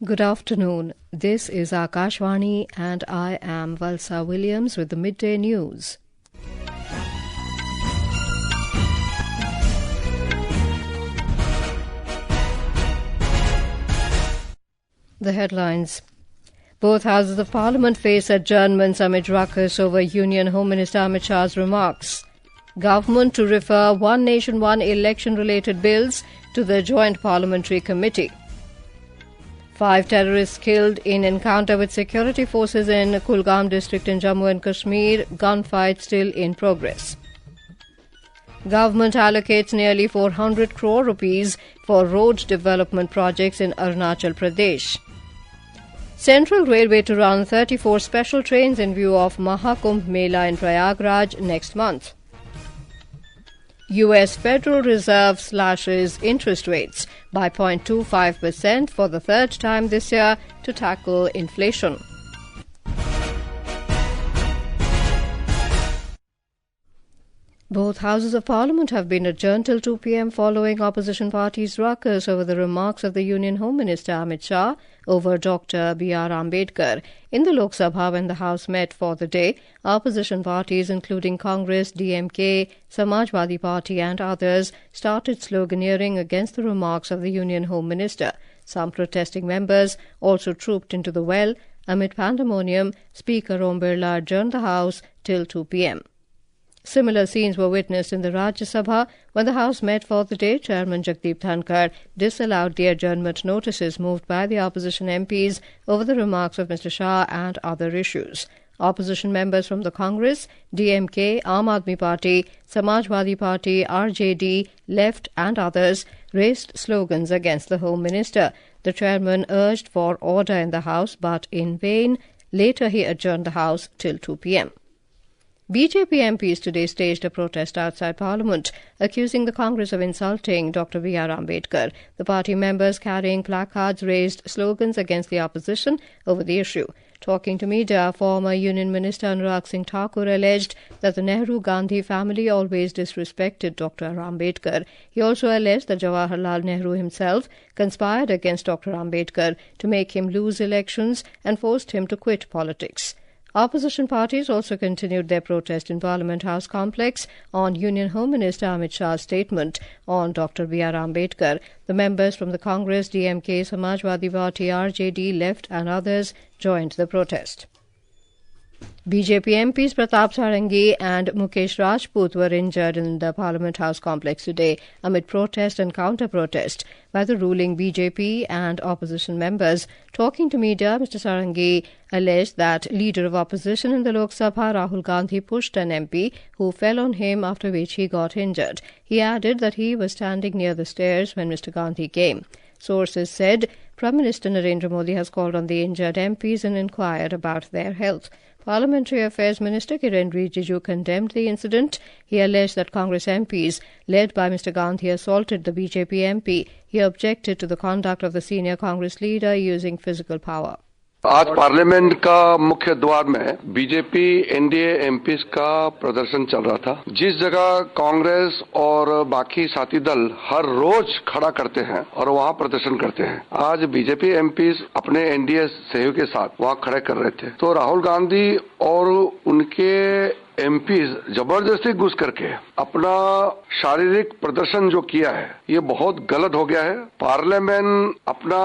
Good afternoon. This is Akashvani and I am Valsa Williams with the midday news. The headlines. Both houses of Parliament face adjournments amid ruckus over Union Home Minister Amit Shah's remarks. Government to refer One Nation One election-related bills to the Joint Parliamentary Committee. 5 terrorists killed in encounter with security forces in Kulgam district in Jammu and Kashmir. Gunfight still in progress. Government allocates nearly 400 crore rupees for road development projects in Arunachal Pradesh. Central Railway to run 34 special trains in view of Maha Kumbh Mela in Prayagraj next month. US Federal Reserve slashes interest rates by 0.25% for the third time this year to tackle inflation. Both houses of Parliament have been adjourned till 2 p.m. following opposition parties' ruckus over the remarks of the Union Home Minister Amit Shah over Dr. B.R. Ambedkar. In the Lok Sabha, when the House met for the day, opposition parties including Congress, DMK, Samajwadi Party and others started sloganeering against the remarks of the Union Home Minister. Some protesting members also trooped into the well. Amid pandemonium, Speaker Om Birla adjourned the House till 2 p.m. Similar scenes were witnessed in the Rajya Sabha. When the House met for the day, Chairman Jagdeep Dhankar disallowed the adjournment notices moved by the opposition MPs over the remarks of Mr. Shah and other issues. Opposition members from the Congress, DMK, Aam Aadmi Party, Samajwadi Party, RJD, Left and others raised slogans against the Home Minister. The chairman urged for order in the House, but in vain. Later he adjourned the House till 2 p.m. BJP MPs today staged a protest outside Parliament, accusing the Congress of insulting Dr. B.R. Ambedkar. The party members carrying placards raised slogans against the opposition over the issue. Talking to media, former Union Minister Anurag Singh Thakur alleged that the Nehru-Gandhi family always disrespected Dr. Ambedkar. He also alleged that Jawaharlal Nehru himself conspired against Dr. Ambedkar to make him lose elections and forced him to quit politics. Opposition parties also continued their protest in Parliament House complex on Union Home Minister Amit Shah's statement on Dr. B.R. Ambedkar. The members from the Congress, DMK, Samajwadi Party, RJD, Left and others joined the protest. BJP MPs Pratap Sarangi and Mukesh Rajput were injured in the Parliament House complex today amid protest and counter-protest by the ruling BJP and opposition members. Talking to media, Mr. Sarangi alleged that Leader of Opposition in the Lok Sabha, Rahul Gandhi, pushed an MP who fell on him, after which he got injured. He added that he was standing near the stairs when Mr. Gandhi came. Sources said Prime Minister Narendra Modi has called on the injured MPs and inquired about their health. Parliamentary Affairs Minister Kiren Rijiju condemned the incident. He alleged that Congress MPs, led by Mr. Gandhi, assaulted the BJP MP. He objected to the conduct of the senior Congress leader using physical power. आज parliament का मुख्य द्वार में BJP NDA MPs का प्रदर्शन चल रहा था। जिस जगह कांग्रेस और बाकी साथी दल हर रोज खड़ा करते हैं और वहां प्रदर्शन करते हैं, आज बीजेपी एमपीज अपने एनडीए सहयोग के साथ वहां खड़े कर रहे थे। तो राहुल गांधी और उनके एमपीज जबरदस्ती घुस करके अपना शारीरिक प्रदर्शन जो किया है, ये बहुत गलत हो गया है। पार्लियामेंट अपना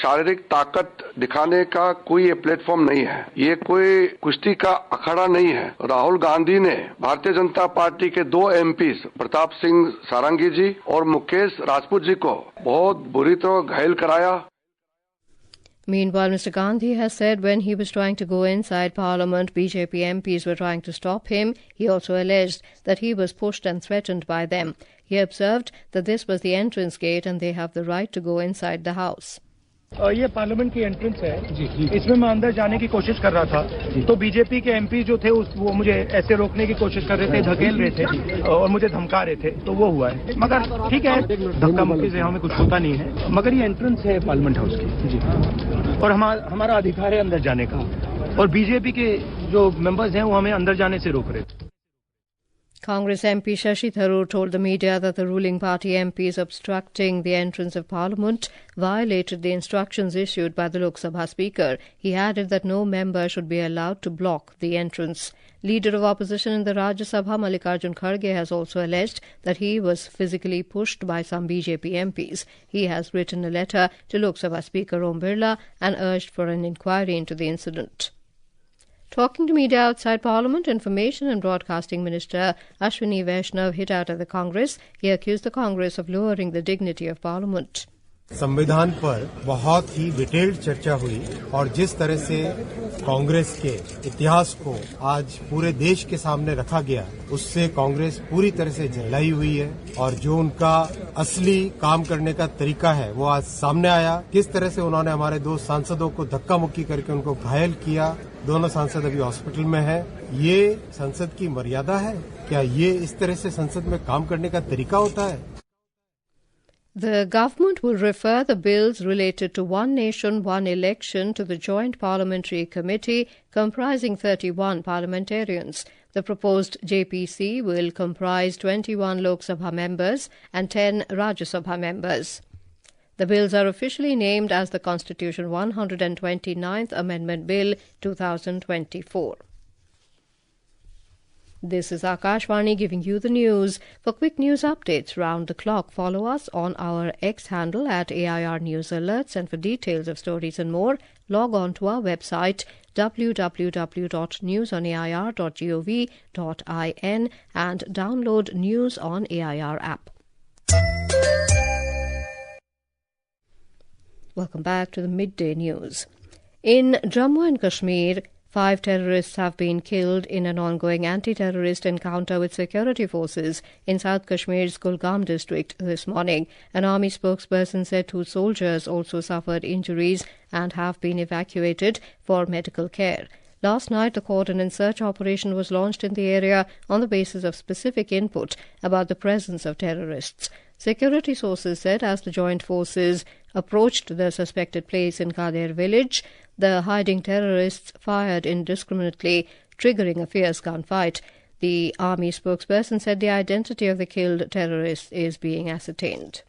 शारीरिक ताकत दिखाने का कोई ये प्लेटफॉर्म नहीं है, ये कोई कुश्ती का अखाड़ा नहीं है। राहुल गांधी ने भारतीय जनता पार्टी के 2 एमपीज प्रताप सिंह सारंगी जी और मुकेश राजपूत जी को बहुत बुरी तरह घायल कराया। Meanwhile, Mr. Gandhi has said when he was trying to go inside Parliament, BJP MPs were trying to stop him. He also alleged that he was pushed and threatened by them. He observed that this was the entrance gate and they have the right to go inside the house. ये parliament की entrance है, इसमें मैं अंदर जाने की कोशिश कर रहा था, तो बीजेपी के एमपी जो थे वो मुझे ऐसे रोकने की कोशिश कर रहे थे, धकेल रहे थे और मुझे धमका रहे थे, तो वो हुआ है। मगर ठीक है, धक्का मुक्की से हमें कुछ होता नहीं है, मगर ये एंट्रेंस है पार्लियामेंट हाउस की जी, और हमारा अधिकार है अंदर जाने का, और बीजेपी के जो मेंबर्स हैं वो हमें अंदर जाने से रोक रहे थे। Congress MP Shashi Tharoor told the media that the ruling party MPs obstructing the entrance of Parliament violated the instructions issued by the Lok Sabha Speaker. He added that no member should be allowed to block the entrance. Leader of opposition in the Rajya Sabha, Mallikarjun Kharge, has also alleged that he was physically pushed by some BJP MPs. He has written a letter to Lok Sabha Speaker Om Birla and urged for an inquiry into the incident. Talking to media outside Parliament, Information and Broadcasting Minister Ashwini Vaishnav hit out at the Congress. He accused the Congress of lowering the dignity of Parliament. संविधान पर बहुत ही detailed चर्चा हुई और जिस तरह से कांग्रेस के इतिहास को आज पूरे देश के सामने रखा गया, उससे कांग्रेस पूरी तरह से झल्लाई हुई है और जो उनका असली काम करने का तरीका है वो आज सामने आया। किस तरह से उन्होंने हमारे दो सांसदों को धक्का मुक्की करके उनको घायल किया। दोनों सांसद अभी हॉस्पिटल में हैं। ये संसद की मर्यादा है? क्या ये इस तरह से संसद में काम करने का तरीका होता है? The government will refer the bills related to One Nation, One Election to the Joint Parliamentary Committee comprising 31 parliamentarians. The proposed JPC will comprise 21 Lok Sabha members and 10 Rajya Sabha members. The bills are officially named as the Constitution 129th Amendment Bill 2024. This is Akashvani giving you the news. For quick news updates round the clock, follow us on our X handle at AIR News Alerts, and for details of stories and more, log on to our website www.newsonair.gov.in and download News on AIR app. Welcome back to the midday news. In Jammu and Kashmir, 5 terrorists have been killed in an ongoing anti-terrorist encounter with security forces in South Kashmir's Kulgam district this morning. An army spokesperson said 2 soldiers also suffered injuries and have been evacuated for medical care. Last night, the cordon and search operation was launched in the area on the basis of specific input about the presence of terrorists. Security sources said as the joint forces approached the suspected place in Kader village, the hiding terrorists fired indiscriminately, triggering a fierce gunfight. The army spokesperson said the identity of the killed terrorists is being ascertained.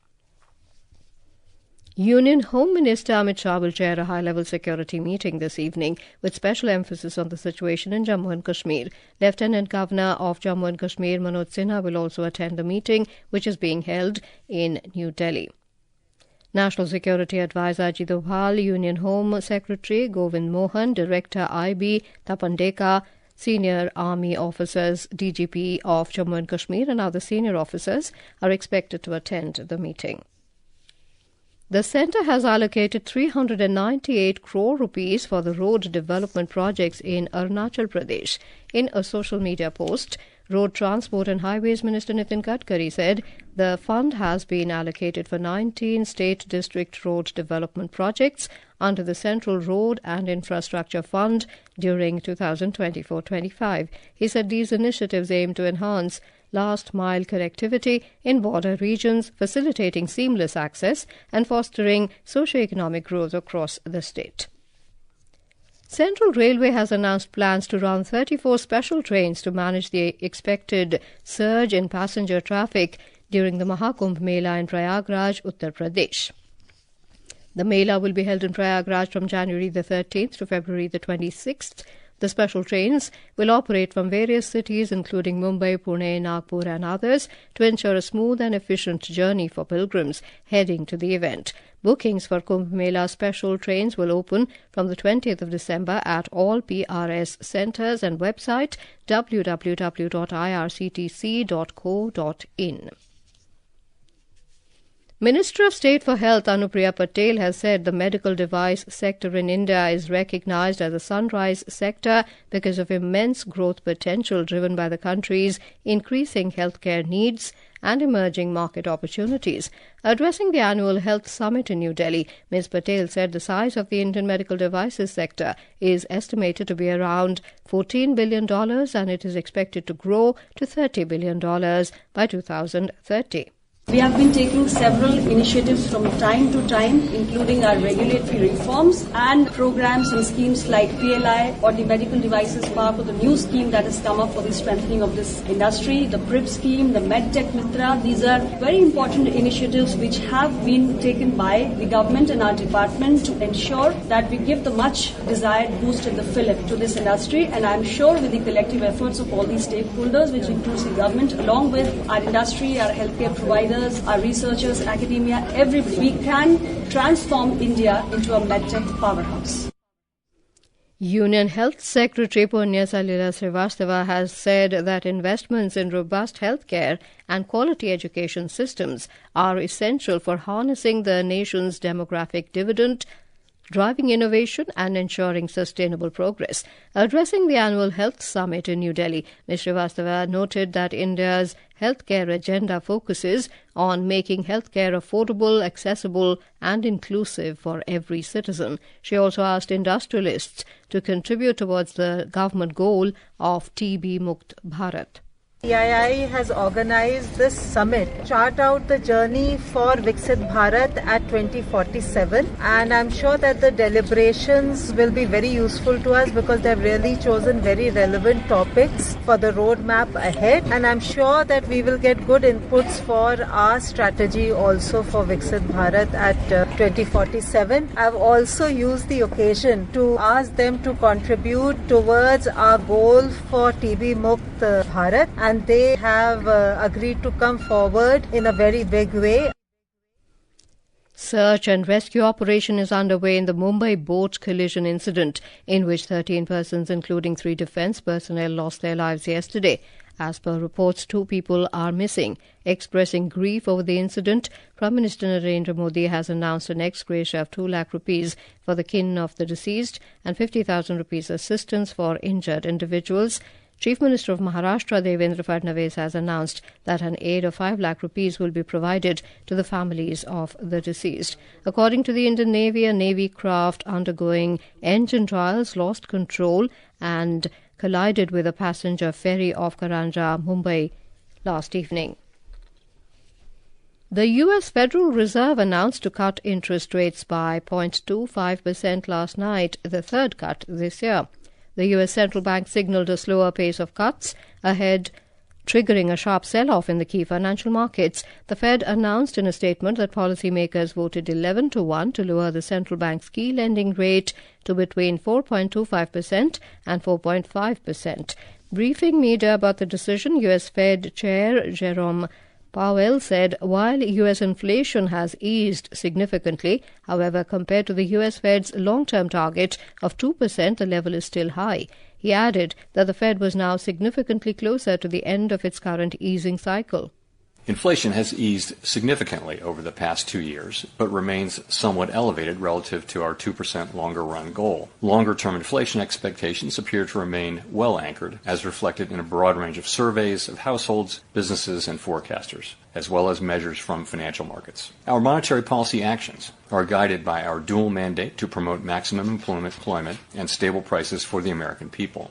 Union Home Minister Amit Shah will chair a high-level security meeting this evening with special emphasis on the situation in Jammu and Kashmir. Lieutenant Governor of Jammu and Kashmir Manoj Sinha will also attend the meeting, which is being held in New Delhi. National Security Advisor Ajit Doval, Union Home Secretary Govind Mohan, Director IB Tapandeka, senior army officers, DGP of Jammu and Kashmir and other senior officers are expected to attend the meeting. The centre has allocated 398 crore rupees for the road development projects in Arunachal Pradesh. In a social media post, Road Transport and Highways Minister Nitin Gadkari said the fund has been allocated for 19 state district road development projects under the Central Road and Infrastructure Fund during 2024-25. He said these initiatives aim to enhance last-mile connectivity in border regions, facilitating seamless access and fostering socio-economic growth across the state. Central Railway has announced plans to run 34 special trains to manage the expected surge in passenger traffic during the Maha Kumbh Mela in Prayagraj, Uttar Pradesh. The Mela will be held in Prayagraj from January the 13th to February the 26th. The special trains will operate from various cities including Mumbai, Pune, Nagpur and others to ensure a smooth and efficient journey for pilgrims heading to the event. Bookings for Kumbh Mela special trains will open from the 20th of December at all PRS centres and website www.irctc.co.in. Minister of State for Health Anupriya Patel has said the medical device sector in India is recognized as a sunrise sector because of immense growth potential driven by the country's increasing healthcare needs and emerging market opportunities. Addressing the annual Health Summit in New Delhi, Ms. Patel said the size of the Indian medical devices sector is estimated to be around $14 billion and it is expected to grow to $30 billion by 2030. We have been taking several initiatives from time to time, including our regulatory reforms and programs and schemes like PLI or the Medical Devices Park or the new scheme that has come up for the strengthening of this industry, the PRIP scheme, the MedTech Mitra. These are very important initiatives which have been taken by the government and our department to ensure that we give the much desired boost in the fillip to this industry. And I'm sure with the collective efforts of all these stakeholders, which includes the government, along with our industry, our healthcare providers, our researchers, academia, everybody, we can transform India into a medtech powerhouse. Union Health Secretary Punya Salila Srivastava has said that investments in robust healthcare and quality education systems are essential for harnessing the nation's demographic dividend, driving innovation and ensuring sustainable progress. Addressing the annual Health Summit in New Delhi, Ms. Srivastava noted that India's healthcare agenda focuses on making healthcare affordable, accessible and inclusive for every citizen. She also asked industrialists to contribute towards the government goal of TB Mukt Bharat. CII has organized this summit, chart out the journey for Viksit Bharat at 2047, and I'm sure that the deliberations will be very useful to us because they've really chosen very relevant topics for the roadmap ahead, and I'm sure that we will get good inputs for our strategy also for Viksit Bharat at 2047. I've also used the occasion to ask them to contribute towards our goal for TB Mukt Bharat, and they have agreed to come forward in a very big way. Search and rescue operation is underway in the Mumbai boat collision incident, in which 13 persons, including 3 defence personnel, lost their lives yesterday. As per reports, 2 people are missing. Expressing grief over the incident, Prime Minister Narendra Modi has announced an ex gratia of 2 lakh rupees for the kin of the deceased and 50,000 rupees assistance for injured individuals. Chief Minister of Maharashtra Devendra Fadnavis has announced that an aid of 5 lakh rupees will be provided to the families of the deceased. According to the Indian Navy, a Navy craft undergoing engine trials lost control and collided with a passenger ferry off Karanja, Mumbai last evening. The U.S. Federal Reserve announced to cut interest rates by 0.25% last night, the third cut this year. The U.S. Central Bank signalled a slower pace of cuts ahead, triggering a sharp sell-off in the key financial markets. The Fed announced in a statement that policymakers voted 11-1 to lower the central bank's key lending rate to between 4.25% and 4.5%. Briefing media about the decision, U.S. Fed Chair Jerome Powell said while U.S. inflation has eased significantly, however, compared to the U.S. Fed's long-term target of 2%, the level is still high. He added that the Fed was now significantly closer to the end of its current easing cycle. Inflation has eased significantly over the past 2 years, but remains somewhat elevated relative to our 2% longer-run goal. Longer-term inflation expectations appear to remain well anchored, as reflected in a broad range of surveys of households, businesses, and forecasters, as well as measures from financial markets. Our monetary policy actions are guided by our dual mandate to promote maximum employment and stable prices for the American people.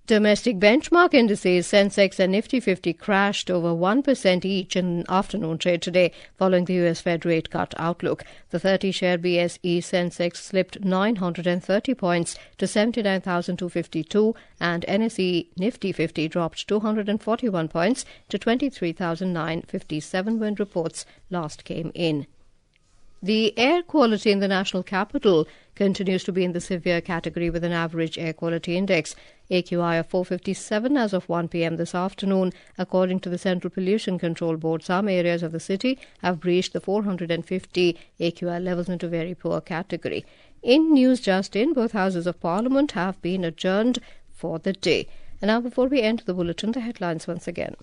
Domestic benchmark indices Sensex and Nifty 50 crashed over 1% each in afternoon trade today, following the U.S. Fed rate cut outlook. The 30-share BSE Sensex slipped 930 points to 79,252, and NSE Nifty 50 dropped 241 points to 23,957 when reports last came in. The air quality in the national capital continues to be in the severe category with an average air quality index, AQI of 457 as of 1 p.m. this afternoon. According to the Central Pollution Control Board, some areas of the city have breached the 450 AQI levels into very poor category. In news just in, both houses of Parliament have been adjourned for the day. And now, before we end the bulletin, the headlines once again.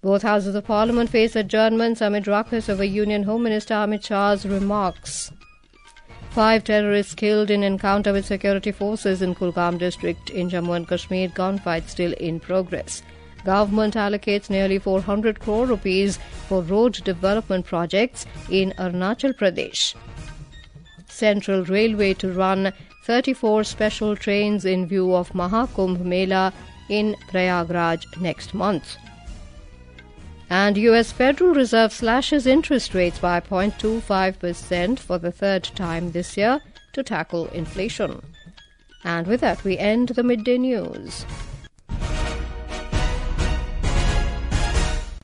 Both houses of Parliament face adjournments amid ruckus over Union Home Minister Amit Shah's remarks. 5 terrorists killed in encounter with security forces in Kulgam district in Jammu and Kashmir. Gunfight still in progress. Government allocates nearly 400 crore rupees for road development projects in Arunachal Pradesh. Central Railway to run 34 special trains in view of Maha Kumbh Mela in Prayagraj next month. And US Federal Reserve slashes interest rates by 0.25% for the third time this year to tackle inflation. And with that, we end the midday news.